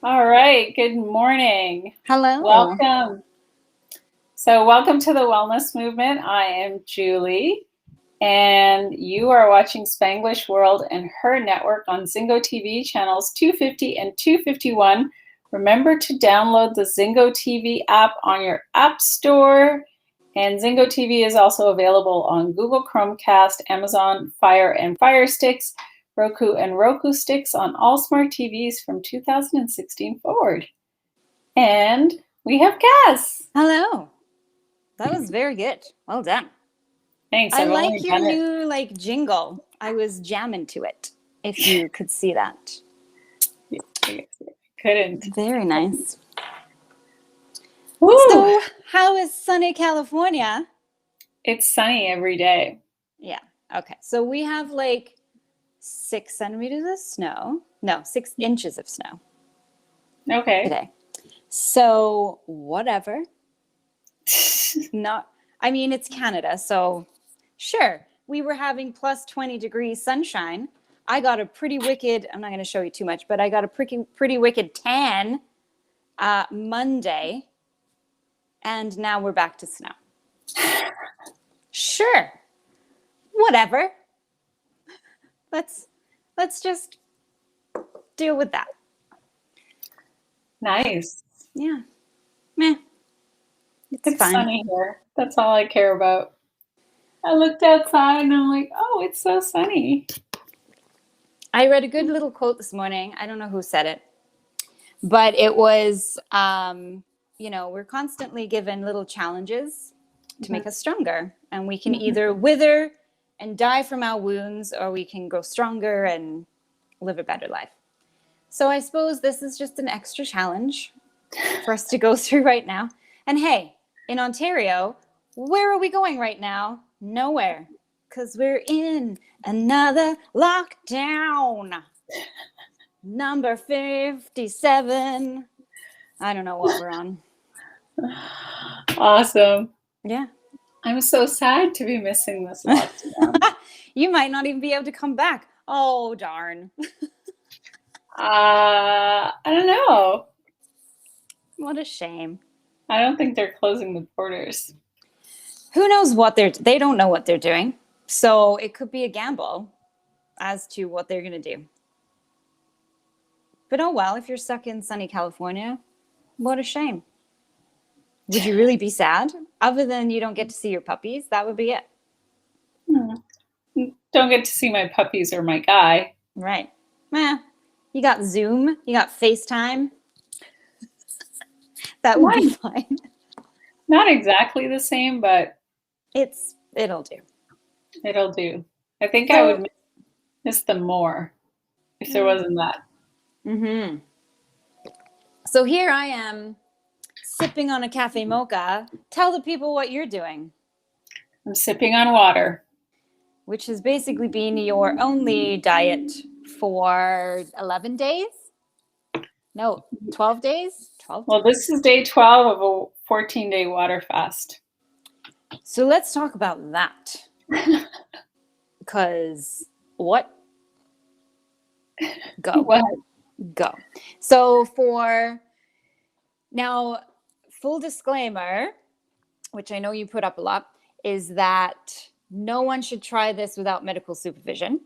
All right. Good morning. Hello. Welcome. Welcome to the Wellness Movement. I am Julie, and you are watching Spanglish World and Her Network on Zingo TV channels 250 and 251. Remember to download the Zingo TV app on your app store. And Zingo TV is also available on Google Chromecast, Amazon Fire and Fire Sticks, Roku and Roku Sticks on all smart TVs from 2016 forward. And we have Kaz. Hello. That was very good. Well done. Thanks. I like your new jingle. I was jamming to it, if you could see that. Couldn't. Very nice. Woo! So, how is sunny California? It's sunny every day. Yeah. Okay. So we have 6 centimeters of snow. No, 6 inches of snow. Okay. Today. So whatever. It's Canada, so sure. We were having plus 20 degrees sunshine. I got a pretty wicked, I'm not going to show you too much, but I got a pretty wicked tan Monday. And now we're back to snow. Sure. Whatever. Let's just deal with that. Nice. Yeah. Meh. It's fine. Sunny here. That's all I care about. I looked outside and I'm like, oh, it's so sunny. I read a good little quote this morning. I don't know who said it, but it was, we're constantly given little challenges to make us stronger, and we can either wither and die from our wounds, or we can grow stronger and live a better life. So I suppose this is just an extra challenge for us to go through right now. And hey, in Ontario, where are we going right now? Nowhere, because we're in another lockdown. Number 57. I don't know what we're on. Awesome. Yeah. I'm so sad to be missing this lockdown. You might not even be able to come back. Oh, darn. I don't know. What a shame. I don't think they're closing the borders. Who knows what they don't know what they're doing. So it could be a gamble as to what they're going to do. But oh well, if you're stuck in sunny California, what a shame. Would you really be sad? Other than you don't get to see your puppies, that would be it. Don't get to see my puppies or my guy. Right. You got Zoom, you got FaceTime. That would be fine. Not exactly the same, but it'll do. It'll do. I think I would miss them more if there wasn't that. Mm-hmm. So here I am sipping on a cafe mocha. Tell the people what you're doing. I'm sipping on water. Which has basically been your only diet for 11 days? No, 12 days? 12 days. Well, this is day 12 of a 14-day water fast. So let's talk about that. Because what? Go. What? Go. So now, full disclaimer, which I know you put up a lot, is that no one should try this without medical supervision.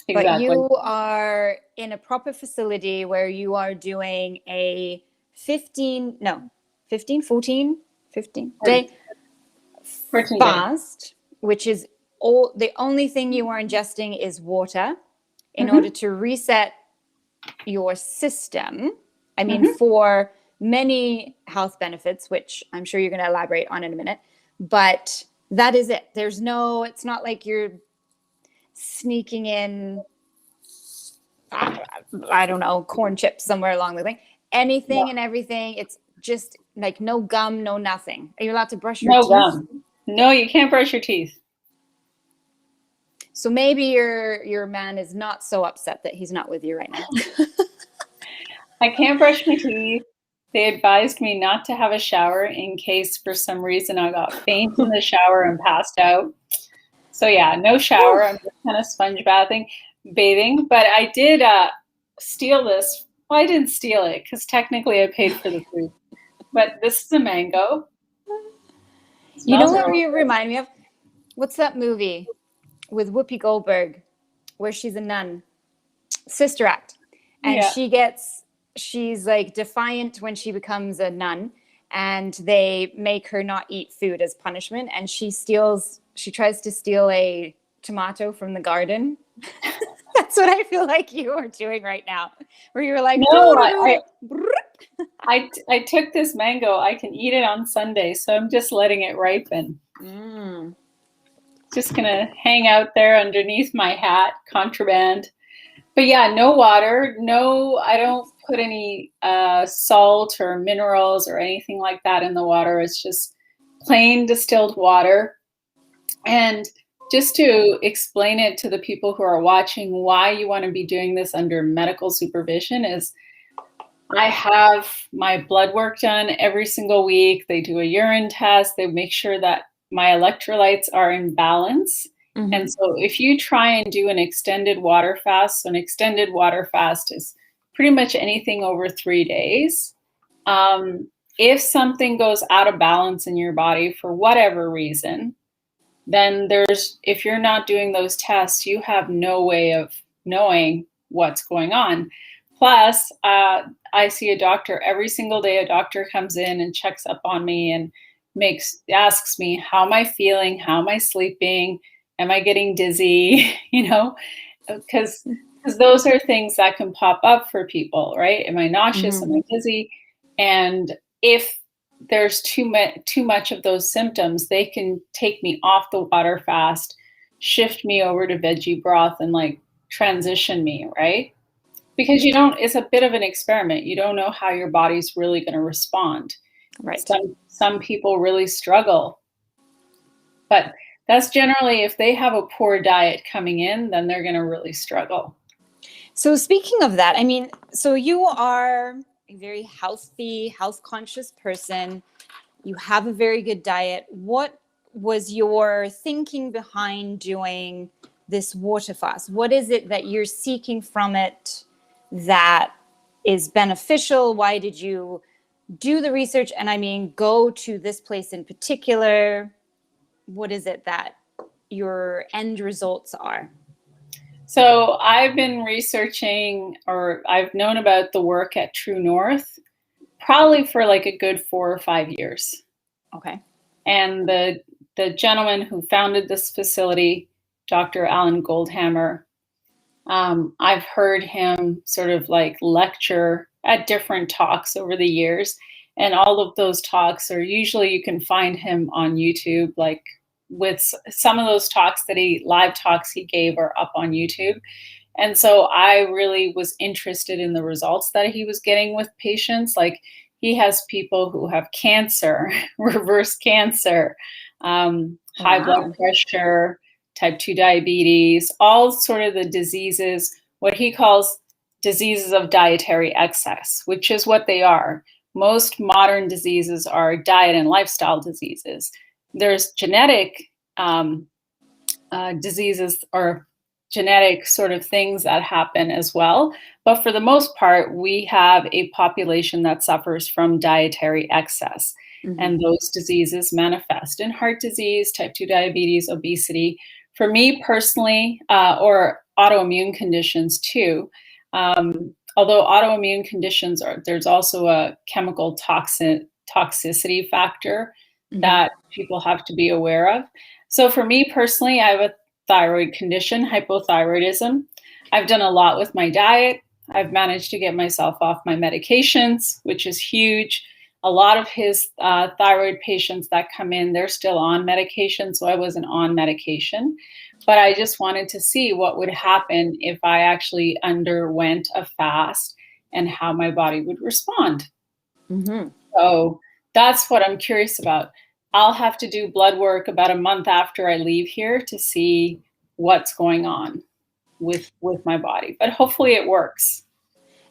Exactly. But you are in a proper facility where you are doing a 14 day fast, which is the only thing you are ingesting is water in order to reset your system. I mean, for many health benefits, which I'm sure you're going to elaborate on in a minute, but that is it. It's not like you're sneaking in, I don't know, corn chips somewhere along the way. Anything and everything. It's just like no gum, no nothing. Are you allowed to brush your teeth? No gum. No, you can't brush your teeth. So maybe your man is not so upset that he's not with you right now. I can't brush my teeth. They advised me not to have a shower in case for some reason I got faint in the shower and passed out. So yeah, no shower. I'm just kind of sponge bathing. But I did steal this Well, I didn't steal it because technically I paid for the food. But this is a mango. You know Smells what really you good. remind me of? What's that movie with Whoopi Goldberg where she's a nun? Sister Act. And Yeah. she's like defiant when she becomes a nun, and they make her not eat food as punishment, and she tries to steal a tomato from the garden. That's what I feel like you are doing right now, where you're like, No, I took this mango. I can eat it on Sunday, so I'm just letting it ripen. Just gonna hang out there underneath my hat, contraband. But yeah, no water. No, I don't put any salt or minerals or anything like that in the water. It's just plain distilled water. And just to explain it to the people who are watching, why you want to be doing this under medical supervision is I have my blood work done every single week. They do a urine test. They make sure that my electrolytes are in balance. And so if you try and do an extended water fast, so an extended water fast is pretty much anything over 3 days. If something goes out of balance in your body for whatever reason, then if you're not doing those tests, you have no way of knowing what's going on. Plus, I see a doctor every single day. A doctor comes in and checks up on me and asks me, how am I feeling? How am I sleeping? Am I getting dizzy? Because those are things that can pop up for people, right? Am I nauseous? Am I dizzy? And if there's too much of those symptoms, they can take me off the water fast, shift me over to veggie broth, and like transition me, right? Because it's a bit of an experiment. You don't know how your body's really going to respond. Right. Some people really struggle, but that's generally if they have a poor diet coming in, then they're going to really struggle. So speaking of that, I mean, so you are a very healthy, health conscious person. You have a very good diet. What was your thinking behind doing this water fast? What is it that you're seeking from it that is beneficial? Why did you do the research? And I mean, go to this place in particular. What is it that your end results are? So I've been researching, or I've known about the work at True North probably for like a good 4 or 5 years. Okay. And the gentleman who founded this facility, Dr. Alan Goldhammer, I've heard him sort of like lecture at different talks over the years. And all of those talks are usually, you can find him on YouTube, like with some of those live talks he gave are up on YouTube. And so I really was interested in the results that he was getting with patients. Like he has people who have cancer, reverse cancer, high blood pressure, type 2 diabetes, all sort of the diseases, what he calls diseases of dietary excess, which is what they are. Most modern diseases are diet and lifestyle diseases. There's genetic diseases or genetic sort of things that happen as well. But for the most part, we have a population that suffers from dietary excess. And those diseases manifest in heart disease, type 2 diabetes, obesity. For me personally, or autoimmune conditions too. Although autoimmune conditions there's also a chemical toxicity factor that people have to be aware of. So for me personally, I have a thyroid condition, hypothyroidism. I've done a lot with my diet. I've managed to get myself off my medications, which is huge. A lot of his thyroid patients that come in, they're still on medication, so I wasn't on medication. But I just wanted to see what would happen if I actually underwent a fast and how my body would respond. So that's what I'm curious about. I'll have to do blood work about a month after I leave here to see what's going on with my body. But hopefully it works.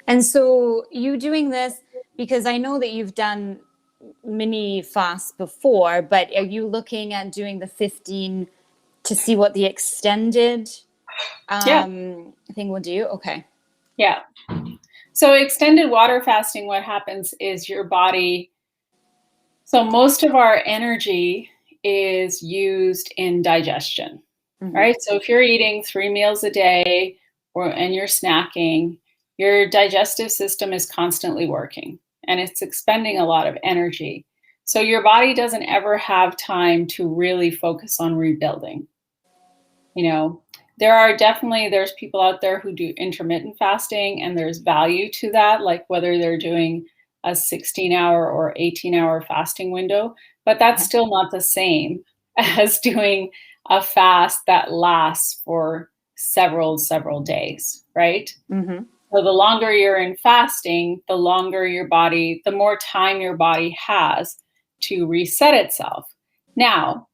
And so you doing this, because I know that you've done mini fasts before, but are you looking at doing the 15 to see what the extended thing will do? Okay. Yeah. So extended water fasting, what happens is your body, so most of our energy is used in digestion, right? So if you're eating 3 meals a day and you're snacking, your digestive system is constantly working and it's expending a lot of energy. So your body doesn't ever have time to really focus on rebuilding. You know, there's people out there who do intermittent fasting and there's value to that, like whether they're doing a 16-hour or 18-hour fasting window, but that's still not the same as doing a fast that lasts for several days, right? So the longer you're in fasting, the more time your body has to reset itself. Now,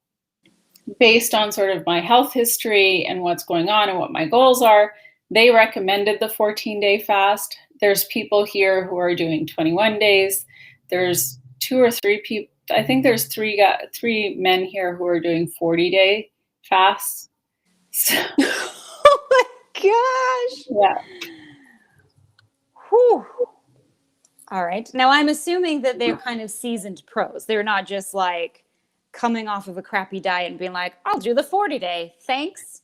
based on sort of my health history and what's going on and what my goals are, they recommended the 14-day fast. There's people here who are doing 21 days. There's 2 or 3 people. I think there's three men here who are doing 40-day fasts. So, Oh my gosh. yeah. Whew. All right. Now I'm assuming that they're kind of seasoned pros. They're not just like coming off of a crappy diet and being like, I'll do the 40-day. Thanks.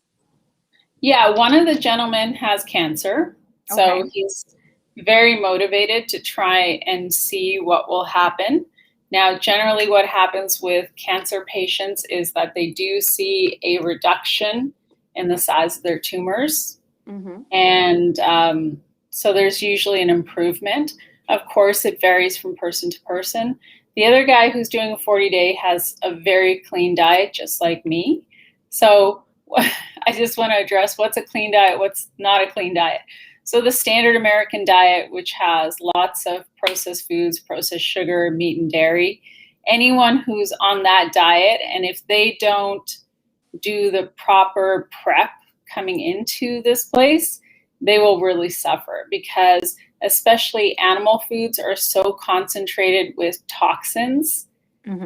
Yeah, one of the gentlemen has cancer. So Okay. he's very motivated to try and see what will happen. Now, generally, what happens with cancer patients is that they do see a reduction in the size of their tumors. And so there's usually an improvement. Of course, it varies from person to person. The other guy who's doing a 40-day has a very clean diet, just like me. So I just want to address what's a clean diet, what's not a clean diet. So the standard American diet, which has lots of processed foods, processed sugar, meat, and dairy, anyone who's on that diet, and if they don't do the proper prep coming into this place, they will really suffer, because especially animal foods are so concentrated with toxins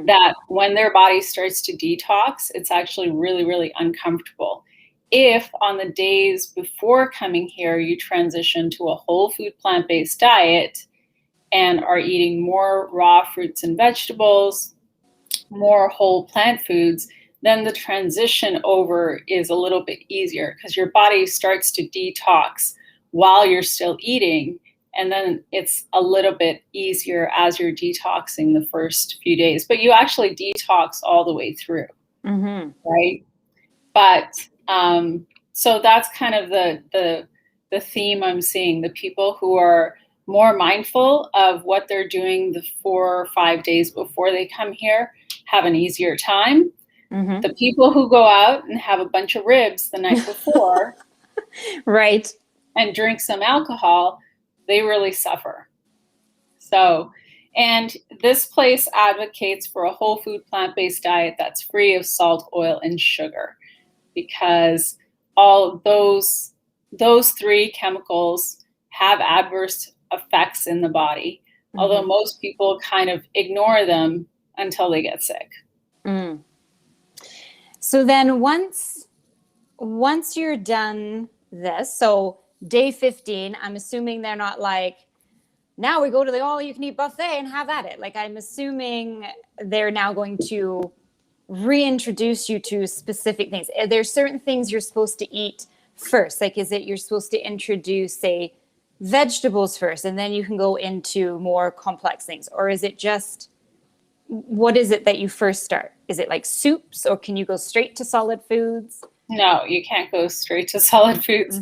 that when their body starts to detox, it's actually really, really uncomfortable. If on the days before coming here, you transition to a whole food plant-based diet and are eating more raw fruits and vegetables, more whole plant foods, then the transition over is a little bit easier because your body starts to detox while you're still eating. And then it's a little bit easier as you're detoxing the first few days, but you actually detox all the way through, right? But so that's kind of the theme I'm seeing. The people who are more mindful of what they're doing the 4 or 5 days before they come here have an easier time. The people who go out and have a bunch of ribs the night before, right, and drink some alcohol, they really suffer. So, and this place advocates for a whole food plant-based diet that's free of salt, oil, and sugar, because all those 3 chemicals have adverse effects in the body, although most people kind of ignore them until they get sick. So then once you're done this, so day 15, I'm assuming they're not like, now we go to the all-you-can-eat buffet and have at it. Like, I'm assuming they're now going to reintroduce you to specific things. Are there certain things you're supposed to eat first? Like, is it you're supposed to introduce, say, vegetables first, and then you can go into more complex things? Or is it just, what is it that you first start? Is it like soups, or can you go straight to solid foods? No, you can't go straight to solid foods.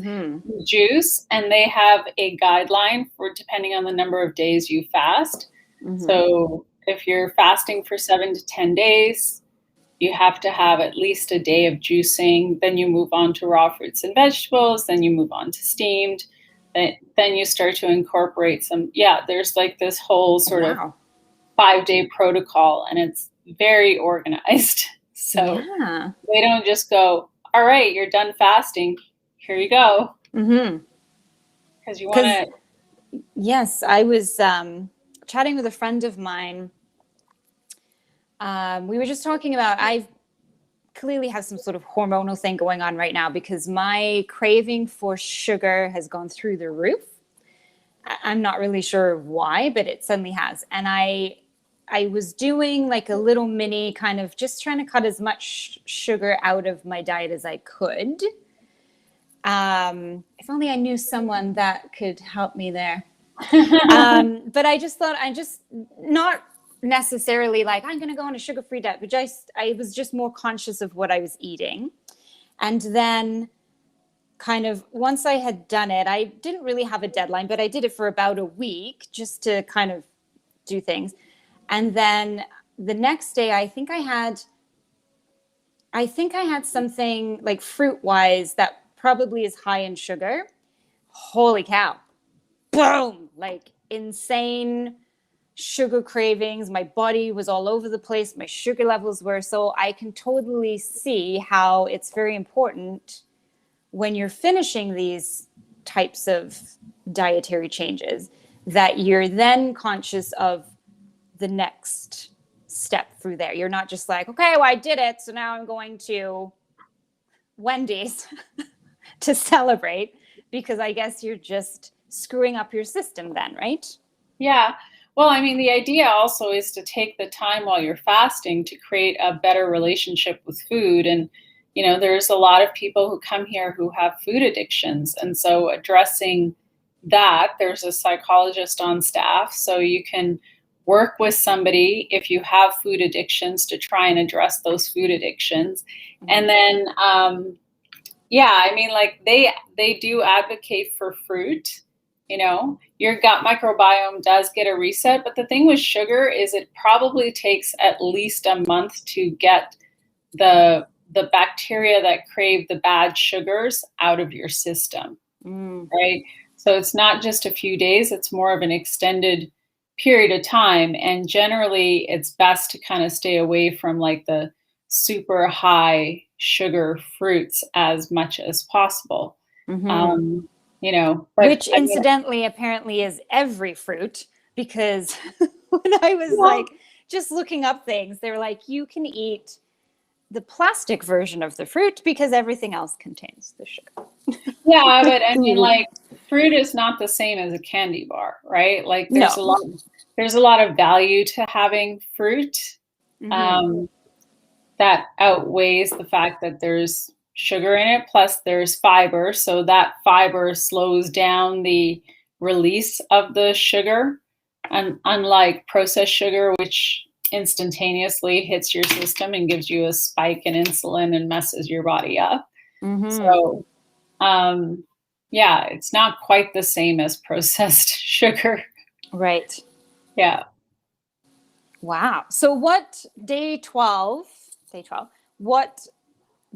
Juice, and they have a guideline for depending on the number of days you fast. So if you're fasting for 7 to 10 days, you have to have at least a day of juicing. Then you move on to raw fruits and vegetables. Then you move on to steamed. Then you start to incorporate some, there's like this whole sort of 5-day protocol, and it's very organized. So they don't just go, all right, you're done fasting, here you go. Because you want to. Yes, I was chatting with a friend of mine. We were just talking about, I clearly have some sort of hormonal thing going on right now because my craving for sugar has gone through the roof. I'm not really sure why, but it suddenly has. And I was doing like a little mini kind of just trying to cut as much sugar out of my diet as I could. If only I knew someone that could help me there. But I just thought I just not necessarily like I'm going to go on a sugar-free diet, but I was just more conscious of what I was eating. And then kind of once I had done it, I didn't really have a deadline, but I did it for about a week just to kind of do things. And then the next day, I think I had something like fruit wise that probably is high in sugar. Holy cow. Boom! Like insane sugar cravings. My body was all over the place. My sugar levels were. So I can totally see how it's very important when you're finishing these types of dietary changes that you're then conscious of the next step through there. You're not just like, okay, well, I did it, so now I'm going to Wendy's to celebrate, because I guess you're just screwing up your system then, right? Yeah. Well, I mean, the idea also is to take the time while you're fasting to create a better relationship with food. And, there's a lot of people who come here who have food addictions. And so addressing that, there's a psychologist on staff. So you can work with somebody if you have food addictions to try and address those food addictions. And then, yeah, I mean, like they do advocate for fruit. Your gut microbiome does get a reset, but the thing with sugar is it probably takes at least a month to get the bacteria that crave the bad sugars out of your system, right? So it's not just a few days, it's more of an extended period of time. And generally, it's best to kind of stay away from like the super high sugar fruits as much as possible. But which incidentally apparently is every fruit, because when I was like just looking up things, they were like, you can eat the plastic version of the fruit because everything else contains the sugar. Yeah, but I mean, like, fruit is not the same as a candy bar, right? Like, there's a lot of value to having fruit. That outweighs the fact that there's sugar in it, plus there's fiber. So that fiber slows down the release of the sugar, and unlike processed sugar, which instantaneously hits your system and gives you a spike in insulin and messes your body up. So, yeah, it's not quite the same as processed sugar. Right. Yeah. Wow. So what day 12, what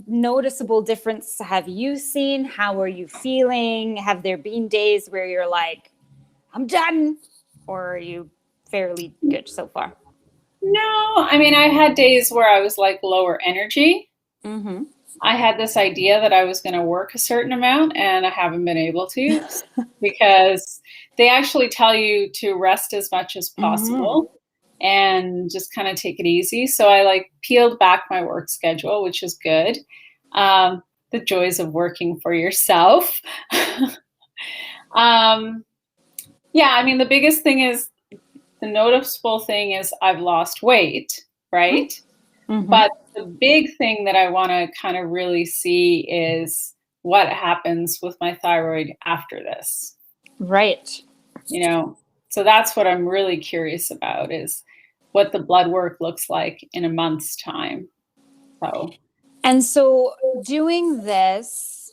noticeable difference have you seen? How are you feeling? Have there been days where you're like, I'm done? Or are you fairly good so far? No, I mean, I had days where I was like lower energy. I had this idea that I was going to work a certain amount, and I haven't been able to because they actually tell you to rest as much as possible and just kind of take it easy. So I like peeled back my work schedule, which is good. The joys of working for yourself. Yeah, I mean, the biggest thing is, the noticeable thing is I've lost weight, right? But the big thing that I want to kind of really see is what happens with my thyroid after this. Right. So that's what I'm really curious about, is what the blood work looks like in a month's time. And so doing this,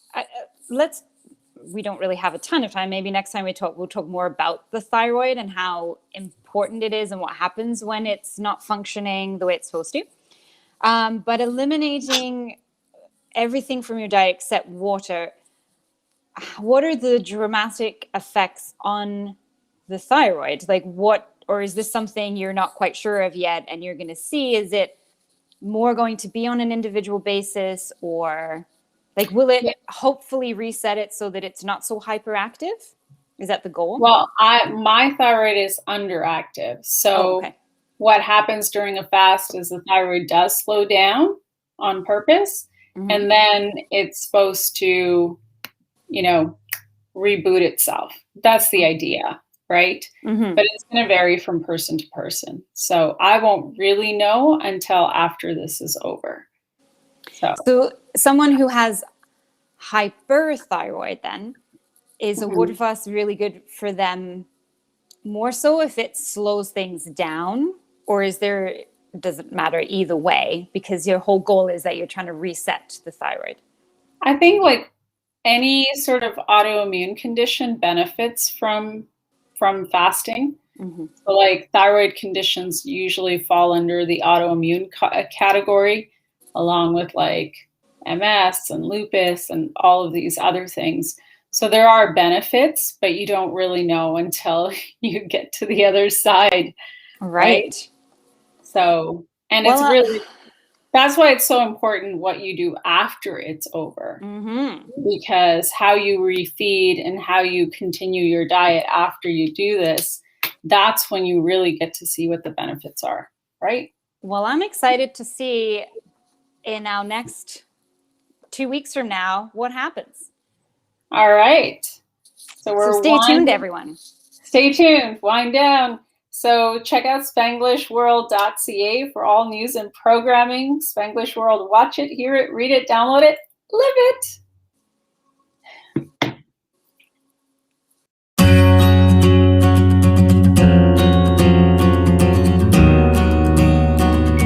we don't really have a ton of time. Maybe next time we'll talk more about the thyroid and how important it is and what happens when it's not functioning the way it's supposed to. But eliminating everything from your diet except water, what are the dramatic effects on the thyroid? Like or is this something you're not quite sure of yet and you're going to see? Is it more going to be on an individual basis, or like will it hopefully reset it so that it's not so hyperactive? Is that the goal? Well, my thyroid is underactive. So what happens during a fast is the thyroid does slow down on purpose. And then it's supposed to, reboot itself. That's the idea. right? Mm-hmm. But it's going to vary from person to person. So I won't really know until after this is over. So someone who has hyperthyroid then, is a Mhm. water fast really good for them more so if it slows things down, or does it matter either way because your whole goal is that you're trying to reset the thyroid? I think like any sort of autoimmune condition benefits from fasting. Mm-hmm. So like thyroid conditions usually fall under the autoimmune category, along with like MS and lupus and all of these other things. So there are benefits, but you don't really know until you get to the other side, right? Right. So, and Well, it's really, that's why it's so important what you do after it's over, mm-hmm. because how you refeed and how you continue your diet after you do this, that's when you really get to see what the benefits are, right? Well, I'm excited to see in our next 2 weeks from now what happens. All right. So So we're stay tuned, winding. everyone. Stay tuned. Wind down. So check out SpanglishWorld.ca for all news and programming. Spanglish World. Watch it, hear it, read it, download it, live it.